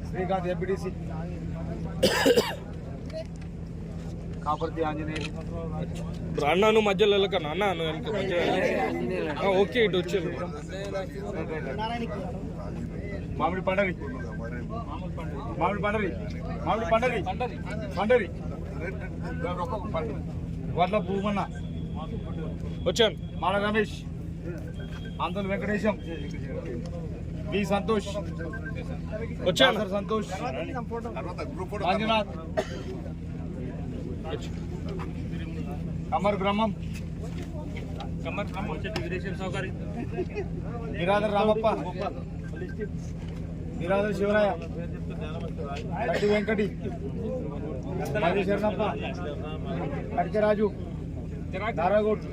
Srikanth MPTC Kaparthi Anjaneyulu అన్నాను మధ్యలో వెళ్ళకన్నా అన్నాను ఓకే ఇటు వచ్చాను మామిడి పండరి మామిడి పండరి మామిడి పండరి పండరి వడ్ల భూమన్న వచ్చాను మాల రమేష్ ఆందోళన వెంకటేశం వి సంతోష్ వచ్చాను సంతోష్ మంజునాథ్ కమర్ బ్రహ్మం నిరాదర్ రామప్ప నిరాదర్ శివరాయ కట్టి వెంకటి మాజీ శరణప్ప కట్కే రాజు దారాగోడ్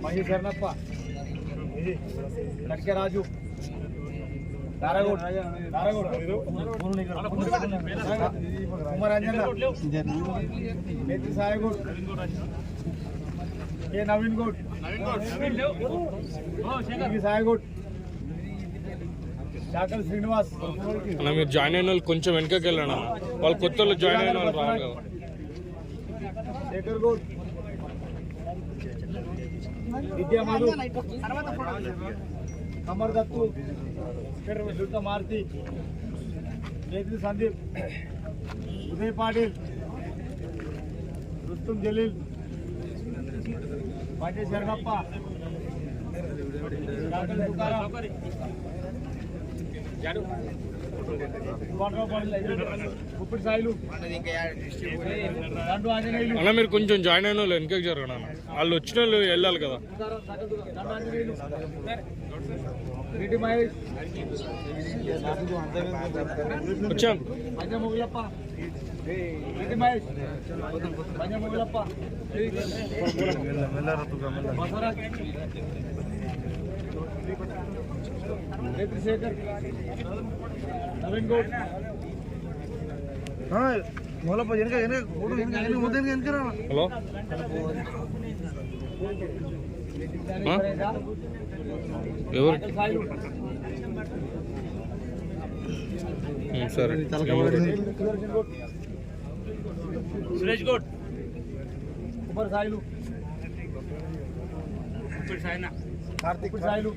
మాజీ శరణప్ప కట్కే రాజు కుమారంజన్ నేత్రి సాయిగౌడ్ ఏ నవీన్ గౌడ్ సాయిగౌడ్ చాకల్ శ్రీనివాస్ అన్న మీరు జాయిన్ అయిన వాళ్ళు కొంచెం వెనకకి వెళ్ళండి వాళ్ళు కొత్త వాళ్ళు జాయిన్ అయిన వాళ్ళు రావాలి కదా శేఖర్ గౌడ్ విద్యా మధు కమర్ దత్తు దుర్గ మారుతి నేత్రి సందీప్ ఉదయ్ పాటిల్ రుస్తుం జలీల్ పంచే శరణప్ప ఉప్పిడి సాయిలు దండు ఆంజనేయులు అన్న మీరు కొంచెం జాయిన్ అయిన వాళ్ళు వెనకకి జరగండి అన్న వాళ్ళు వచ్చిన వాళ్ళు వెళ్ళాలి కదా రెడ్డి మహేష్ వచ్చాం పంజ మొగులప్ప రెడ్డి మహేష్ పంజ మొగులప్ప బసవరాజ్ నేత్రి శేఖర్ నవీన్ గౌడ్ మొగలప్ప హలో ఎవరు సరే సురేష్ గౌడ్ కుమార్ సాయిలు కార్తీక్ సాయిలు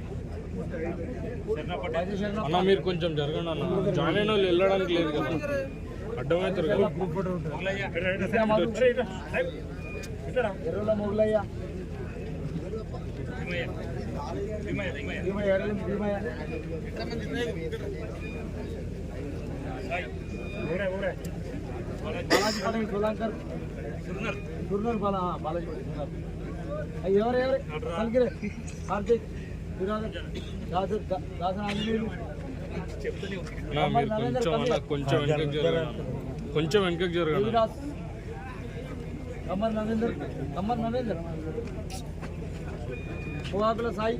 అన్న మీరు కొంచెం జరగండి అన్న జాయిన్ అయిన వాళ్ళు వెళ్ళడానికి లేదు కదా అడ్డమవుతారు కదా ఎర్రల మొగలయ్య బాలాజీ పదవి సోలాంకర్ సుర్నర్ బాలాజీ ఎవరెవరు కలిగిరే కార్తీక్ దాసన్ ఆంజనేయులు కొంచెం వెనకకి జరగండి కొంచెం వెనకకి జరగండి కమర్ నవేందర్ పోవాకుల సాయి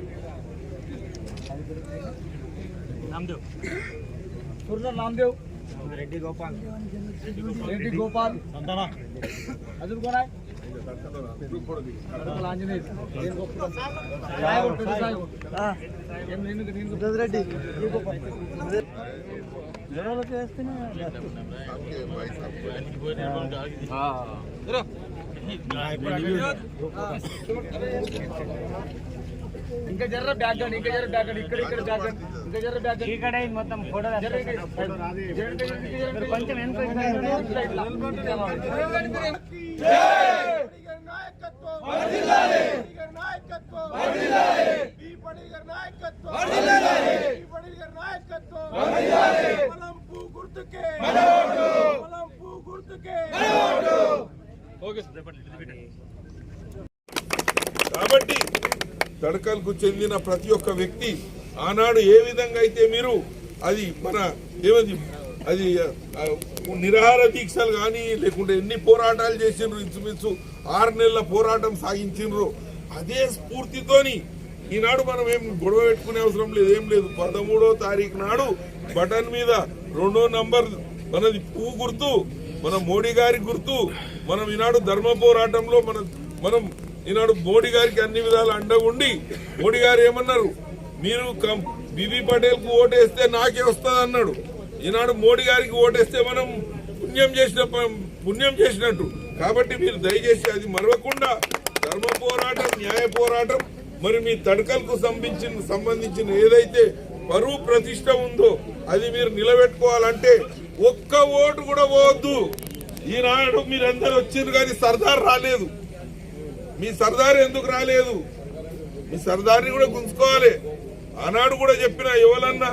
నామదేవ్ సుర్నర్ నామదేవ్ రెడ్డి గోపాల్ అదురు కొనాయ్ రెడ్డి ఇంకా జర్ర బ్యాక్ అండి ఇక్కడ బ్యాక్ ఇంకా జర్ర బ్యాక్ ఇక్కడ మొత్తం ఫోటో కొంచెం కాబట్టి తడకలకు చెందిన ప్రతి ఒక్క వ్యక్తి ఆనాడు ఏ విధంగా అయితే మీరు అది మన ఏమది అది నిరాహార దీక్షలు కానీ లేకుంటే ఎన్ని పోరాటాలు చేసిండ్రు ఇంచుమించు 6 నెలల పోరాటం సాగించిండ్రు అదే స్ఫూర్తితోని ఈనాడు మనం ఏం గొడవ పెట్టుకునే అవసరం లేదు ఏం లేదు 13వ తారీఖు నాడు బటన్ మీద 2వ నంబర్ మనది పువ్వు గుర్తు మన మోడీ గారి గుర్తు మనం ఈనాడు ధర్మ పోరాటంలో మనం ఈనాడు మోడీ గారికి అన్ని విధాలు అండగా ఉండి మోడీ గారు ఏమన్నారు, మీరు బీబీ పటేల్ కు ఓటేస్తే నాకే వస్తుంది అన్నాడు. ఈనాడు మోడీ గారికి ఓటేస్తే మనం పుణ్యం చేసినట్టు. కాబట్టి మీరు దయచేసి అది మరవకుండా ధర్మ పోరాటం, న్యాయ పోరాటం, మరి మీ తడకలకు సంబంధించిన ఏదైతే పరువు ప్రతిష్ట ఉందో అది మీరు నిలబెట్టుకోవాలంటే ఒక్క ఓటు కూడా పోవద్దు. ఈనాడు మీరందరూ వచ్చారు కానీ సర్దార్ రాలేదు. మీ సర్దార్ ఎందుకు రాలేదు? మీ సర్దార్ని కూడా గుంజుకోవాలి. ఆనాడు కూడా చెప్పిన ఎవరన్నా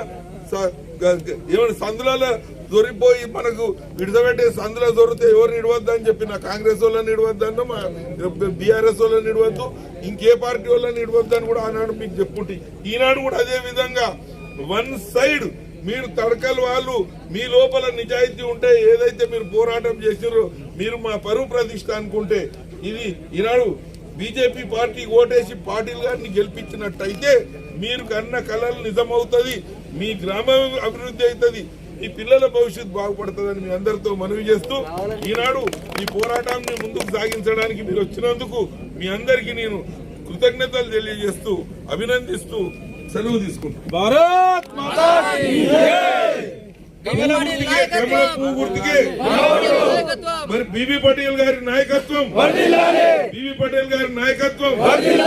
ఏమైనా సందులలో దొరికిపోయి మనకు విడిదబెట్టే సందులో దొరికితే ఎవరిని ఇడవద్దని చెప్పిన, కాంగ్రెస్ వాళ్ళని ఇడవద్దన్న, బీఆర్ఎస్ వాళ్ళని ఇడవద్దు, ఇంకే పార్టీ వాళ్ళని ఇడవద్దు అని కూడా ఆనాడు మీకు చెప్పుకుంటే, ఈనాడు కూడా అదే విధంగా వన్ సైడ్ మీరు తడకల వాళ్ళు మీ లోపల నిజాయితీ ఉంటే ఏదైతే మీరు పోరాటం చేసిరో మీరు మా పరువు ప్రతిష్ట అనుకుంటే ఇది ఈనాడు బీజేపీ పార్టీకి ఓటేసి పాటిల్ గారిని గెలిపించినట్టయితే మీరు కన్న కళలు నిజమవుతుంది, మీ గ్రామం అభివృద్ధి అవుతుంది, మీ పిల్లల భవిష్యత్తు బాగుపడుతుందని మీ అందరితో మనవి చేస్తూ ఈనాడు ఈ పోరాటాన్ని ముందుకు సాగించడానికి మీరు వచ్చినందుకు మీ అందరికీ నేను కృతజ్ఞతలు తెలియజేస్తూ అభినందిస్తూ సెలవు తీసుకుంటాను. భారత్ మాతా కీ జై. కమల పువ్వు గుర్తుకే మరి బీబీ పటేల్ గారి నాయకత్వం, బీబీ పటేల్ గారి నాయకత్వం.